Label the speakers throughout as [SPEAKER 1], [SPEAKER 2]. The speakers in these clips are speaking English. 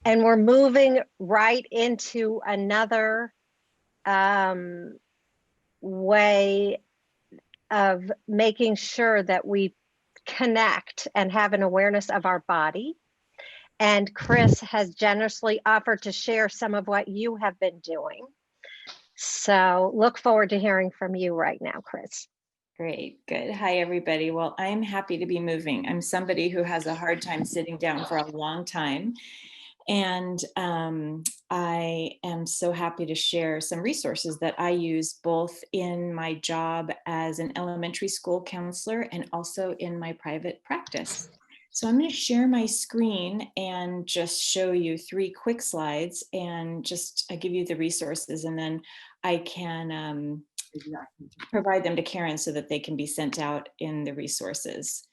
[SPEAKER 1] And we're moving right into another way of making sure that we connect and have an awareness of our body. And Chris has generously offered to share some of what you have been doing. So look forward to hearing from you right now, Chris.
[SPEAKER 2] Great, good. Hi, everybody. Well, I'm happy to be moving. I'm somebody who has a hard time sitting down for a long time. And I am so happy to share some resources that I use both in my job as an elementary school counselor and also in my private practice. So I'm going to share my screen and just show you 3 quick slides and just give you the resources, and then I can provide them to Karen so that they can be sent out in the resources.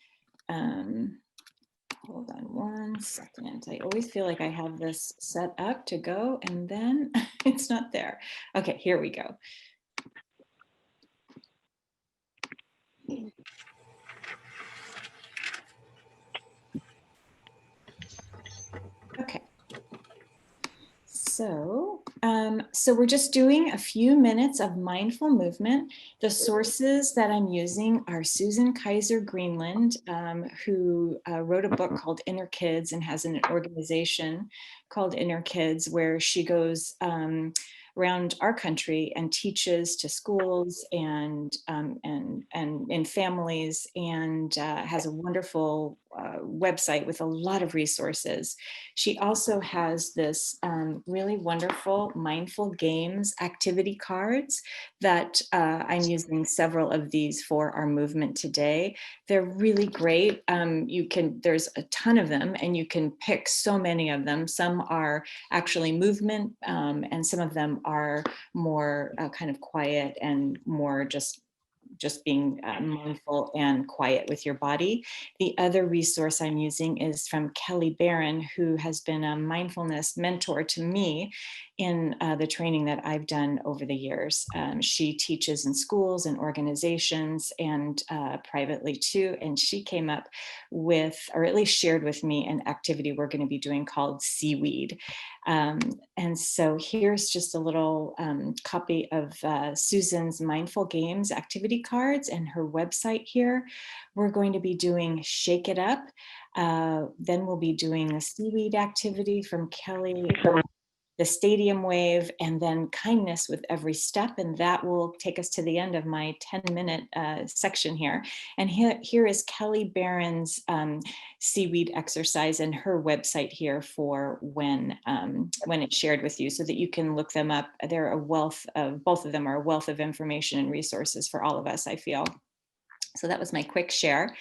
[SPEAKER 2] Hold on 1 second. I always feel like I have this set up to go and then it's not there. Okay, here we go. Okay. So we're just doing a few minutes of mindful movement. The sources that I'm using are Susan Kaiser Greenland, who wrote a book called Inner Kids and has an organization called Inner Kids, where she goes around our country and teaches to schools and in families, and has a wonderful website with a lot of resources. She also has this really wonderful mindful games activity cards that I'm using several of these for our movement today. They're really great. There's a ton of them and you can pick so many of them. Some are actually movement and some of them are more kind of quiet and more just being mindful and quiet with your body. The other resource I'm using is from Kelly Barron, who has been a mindfulness mentor to me in the training that I've done over the years. She teaches in schools and organizations and privately too. And she came up with, or at least shared with me, an activity we're going to be doing called Seaweed. And so here's just a little copy of Susan's Mindful Games activity cards and her website here. We're going to be doing Shake It Up. Then we'll be doing a seaweed activity from Kelly, the stadium wave, and then kindness with every step. And that will take us to the end of my 10-minute section here. And here is Kelly Barron's seaweed exercise and her website here for when it's shared with you so that you can look them up. They're a wealth of, both of them are a wealth of information and resources for all of us, I feel. So that was my quick share.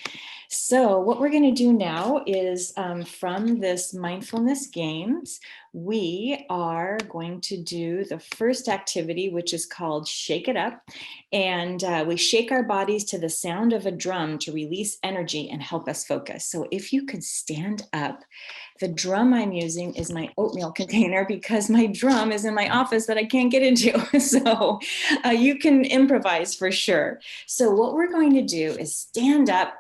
[SPEAKER 2] So what we're going to do now is from this mindfulness games, we are going to do the first activity, which is called Shake It Up. And we shake our bodies to the sound of a drum to release energy and help us focus. So if you could stand up, the drum I'm using is my oatmeal container because my drum is in my office that I can't get into. So you can improvise for sure. So what we're going to do is stand up.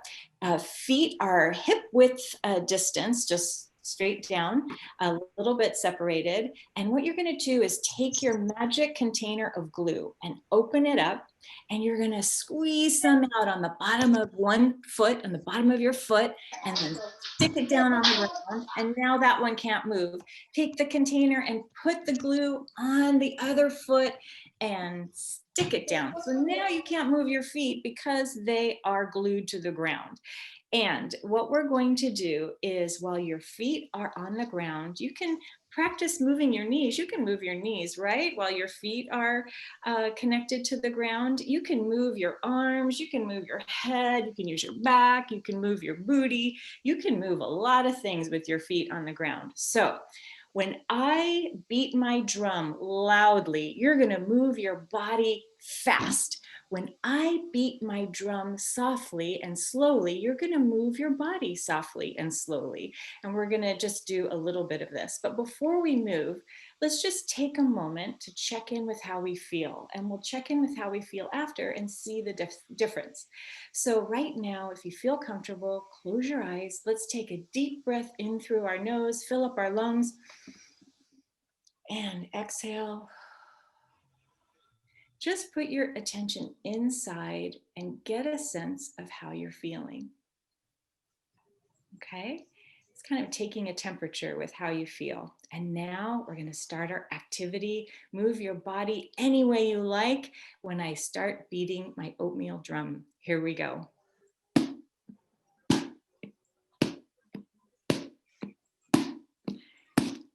[SPEAKER 2] Feet are hip width distance, just straight down, a little bit separated. And what you're going to do is take your magic container of glue and open it up. And you're going to squeeze some out on the bottom of one foot, on the bottom of your foot, and then stick it down on the ground. And now that one can't move. Take the container and put the glue on the other foot and stick it down. So now you can't move your feet because they are glued to the ground. And what we're going to do is while your feet are on the ground, you can practice moving your knees. You can move your knees, right? While your feet are connected to the ground. You can move your arms, you can move your head, you can use your back, you can move your booty. You can move a lot of things with your feet on the ground. So when I beat my drum loudly, you're going to move your body fast. When I beat my drum softly and slowly, you're going to move your body softly and slowly. And we're going to just do a little bit of this. But before we move, let's just take a moment to check in with how we feel, and we'll check in with how we feel after and see the difference. So right now, if you feel comfortable, close your eyes. Let's take a deep breath in through our nose, fill up our lungs, and exhale. Just put your attention inside and get a sense of how you're feeling. Okay? It's kind of taking a temperature with how you feel. And now we're going to start our activity. Move your body any way you like when I start beating my oatmeal drum. Here we go.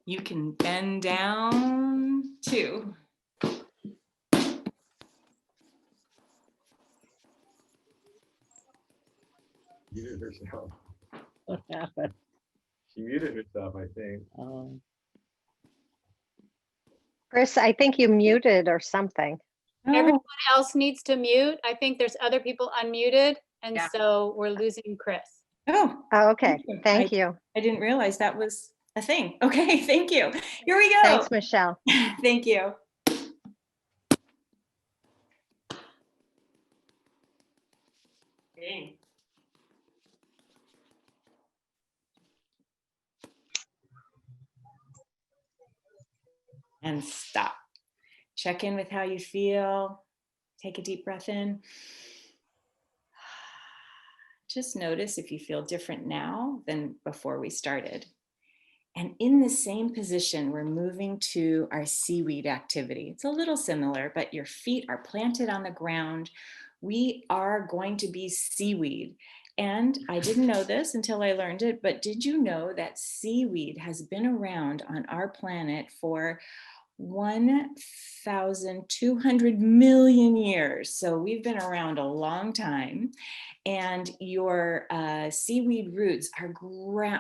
[SPEAKER 2] You can bend down too.
[SPEAKER 3] Muted herself.
[SPEAKER 4] What happened?
[SPEAKER 3] She muted herself, I think.
[SPEAKER 1] Chris, I think you muted or something.
[SPEAKER 5] Everyone else needs to mute. I think there's other people unmuted, and
[SPEAKER 4] Yeah.
[SPEAKER 5] so we're losing Chris.
[SPEAKER 2] Oh,
[SPEAKER 1] Oh, okay. Thank you.
[SPEAKER 2] I didn't realize that was a thing. Okay, thank you. Here we go.
[SPEAKER 1] Thanks, Michelle.
[SPEAKER 2] Thank you. Okay. And stop. Check in with how you feel. Take a deep breath in. Just notice if you feel different now than before we started. And in the same position, we're moving to our seaweed activity. It's a little similar, but your feet are planted on the ground. We are going to be seaweed. And I didn't know this until I learned it, but did you know that seaweed has been around on our planet for 1,200 million years? So we've been around a long time. And your seaweed roots are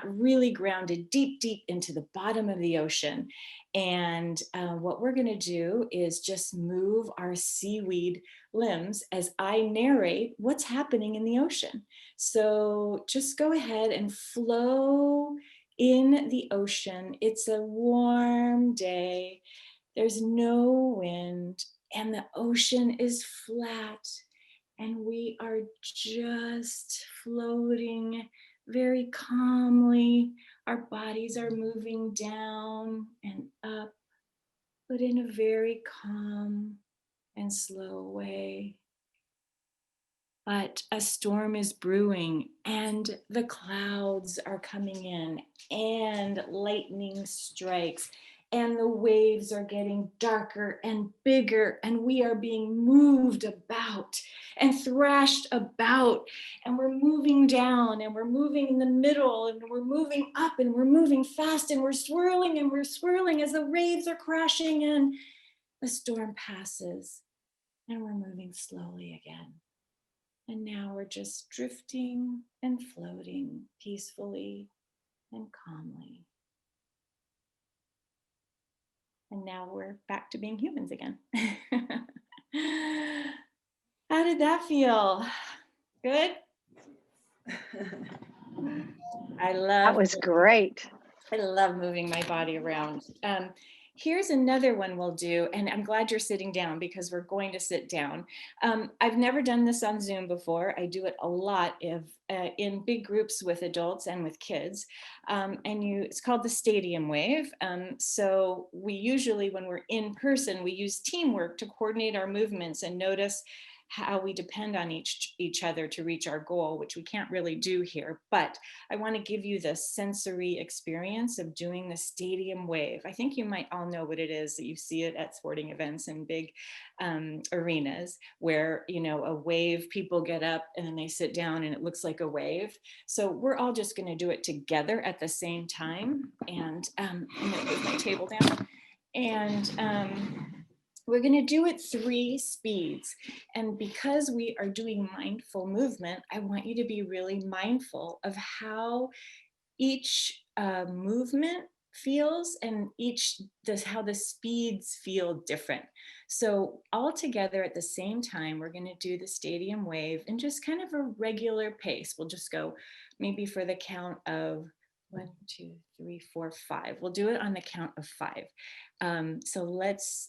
[SPEAKER 2] really grounded deep into the bottom of the ocean. And what we're going to do is just move our seaweed limbs as I narrate what's happening in the ocean. So just go ahead and flow in the ocean. It's a warm day. There's no wind, and the ocean is flat. And we are just floating very calmly. Our bodies are moving down and up, but in a very calm and slow way. But a storm is brewing, and the clouds are coming in, and lightning strikes, and the waves are getting darker and bigger, and we are being moved about and thrashed about, and we're moving down, and we're moving in the middle, and we're moving up, and we're moving fast, and we're swirling as the waves are crashing in. The storm passes, and we're moving slowly again. And now we're just drifting and floating peacefully and calmly. And now we're back to being humans again. How did that feel? Good?
[SPEAKER 1] That was great.
[SPEAKER 2] I love moving my body around. Here's another one we'll do, and I'm glad you're sitting down because we're going to sit down. I've never done this on Zoom before. I do it a lot in big groups with adults and with kids. It's called the stadium wave. So we usually, when we're in person, we use teamwork to coordinate our movements and notice how we depend on each other to reach our goal, which we can't really do here. But I want to give you the sensory experience of doing the stadium wave. I think you might all know what it is, that you see it at sporting events and big arenas where, you know, a wave, people get up and then they sit down and it looks like a wave. So we're all just going to do it together at the same time. And I'm going to put my table down. And we're going to do it 3 speeds. And because we are doing mindful movement, I want you to be really mindful of how each movement feels and how the speeds feel different. So all together at the same time, we're going to do the stadium wave in just kind of a regular pace. We'll just go maybe for the count of 1, 2, 3, 4, 5. We'll do it on the count of 5. So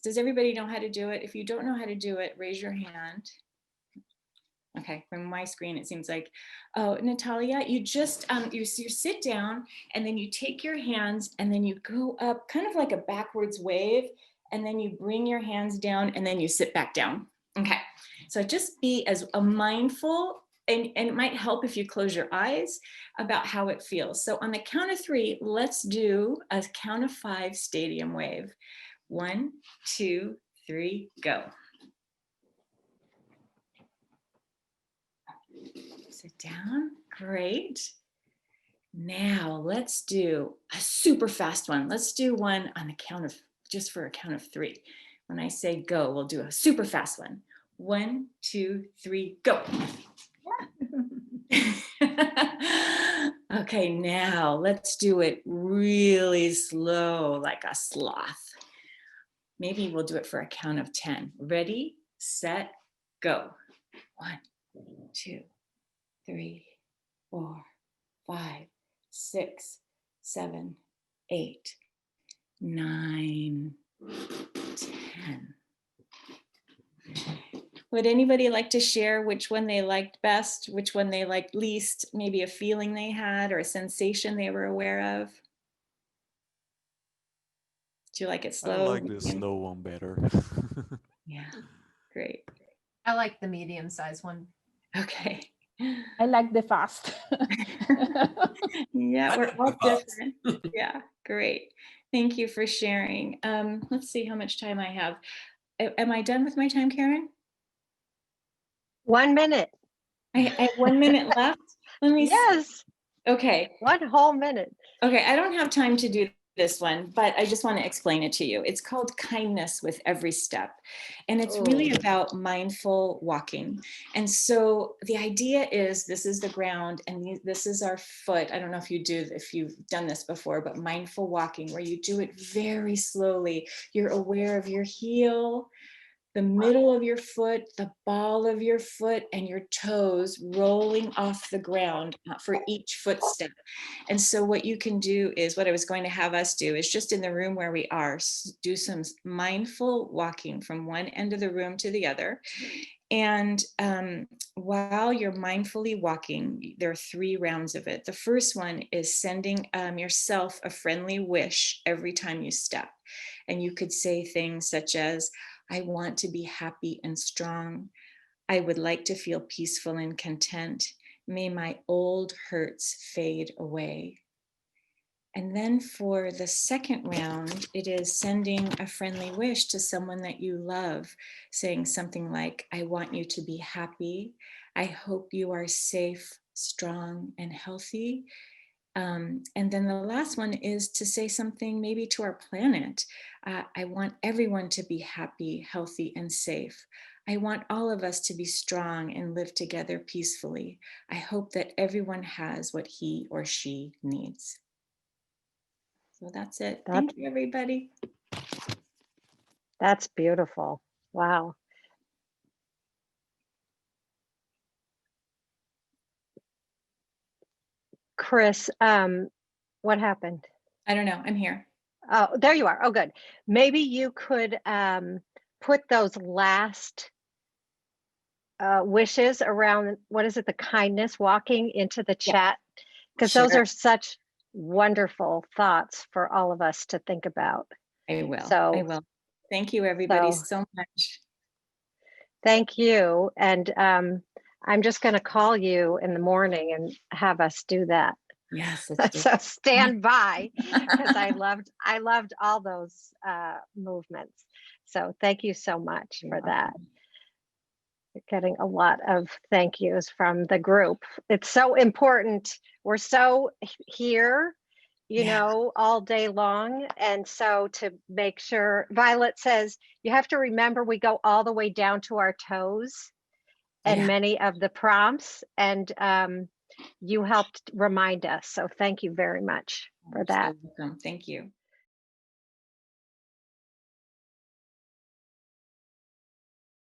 [SPEAKER 2] does everybody know how to do it? If you don't know how to do it, raise your hand. Okay, from my screen, it seems like, oh, Natalia, you just, you sit down and then you take your hands and then you go up kind of like a backwards wave, and then you bring your hands down and then you sit back down. Okay, so just be as a mindful, and it might help if you close your eyes about how it feels. So on the count of 3, let's do a count of 5 stadium wave. 1, 2, 3, go. Sit down. Great. Now let's do a super fast one. Let's do one on the count of, just for a count of 3. When I say go, we'll do a super fast one. 1, 2, 3, go. Okay, now let's do it really slow, like a sloth. Maybe we'll do it for a count of 10. Ready, set, go. 1, 2, 3, 4, 5, 6, 7, 8, 9, 10. Would anybody like to share which one they liked best, which one they liked least, maybe a feeling they had or a sensation they were aware of? Do you like it
[SPEAKER 4] I
[SPEAKER 2] slow?
[SPEAKER 4] like the
[SPEAKER 2] medium?
[SPEAKER 4] slow one better.
[SPEAKER 2] Yeah, great.
[SPEAKER 6] I like the medium-sized one.
[SPEAKER 2] Okay.
[SPEAKER 7] I like the fast.
[SPEAKER 2] Yeah,
[SPEAKER 8] I
[SPEAKER 2] we're
[SPEAKER 8] like
[SPEAKER 2] all
[SPEAKER 8] the fast.
[SPEAKER 2] different. Yeah, great. Thank you for sharing. Let's see how much time I have. Am I done with my time, Karen?
[SPEAKER 1] 1 minute.
[SPEAKER 2] I have 1 minute left. Let me see.
[SPEAKER 1] Yes,
[SPEAKER 2] Okay.
[SPEAKER 1] 1 whole minute.
[SPEAKER 2] Okay, I don't have time to do this one, but I just want to explain it to you. It's called kindness with every step. And it's really
[SPEAKER 1] Oh.
[SPEAKER 2] about mindful walking. And so the idea is this is the ground and this is our foot. I don't know if you've done this before, but mindful walking where you do it very slowly. You're aware of your heel, the middle of your foot, the ball of your foot, and your toes rolling off the ground for each footstep. And so what you can do is, what I was going to have us do is just in the room where we are, do some mindful walking from one end of the room to the other. And while you're mindfully walking, there are 3 rounds of it. The first one is sending yourself a friendly wish every time you step. And you could say things such as, I want to be happy and strong. I would like to feel peaceful and content. May my old hurts fade away. And then for the second round, it is sending a friendly wish to someone that you love, saying something like, I want you to be happy. I hope you are safe, strong, and healthy. And then the last one is to say something maybe to our planet. I want everyone to be happy, healthy, and safe. I want all of us to be strong and live together peacefully. I hope that everyone has what he or she needs. So that's it. Thank you, everybody.
[SPEAKER 1] That's beautiful. Wow. Chris, what happened?
[SPEAKER 2] I don't know. I'm here.
[SPEAKER 1] Oh, there you are. Oh, good. Maybe you could put those last wishes around, what is it, the kindness walking into the chat, because those
[SPEAKER 2] Sure.
[SPEAKER 1] are such wonderful thoughts for all of us to think about.
[SPEAKER 2] I will.
[SPEAKER 1] So,
[SPEAKER 2] I will. Thank you, everybody, so much.
[SPEAKER 1] Thank you. And I'm just going to call you in the morning and have us do that.
[SPEAKER 2] Yes.
[SPEAKER 1] So stand by, because I loved all those movements. So thank you so much for that. We're getting a lot of thank yous from the group. It's so important. We're so here, you know, all day long. And so to make sure, Violet says, you have to remember we go all the way down to our toes and many of the prompts, and you helped remind us. So thank you very much for that.
[SPEAKER 2] Welcome. Thank you.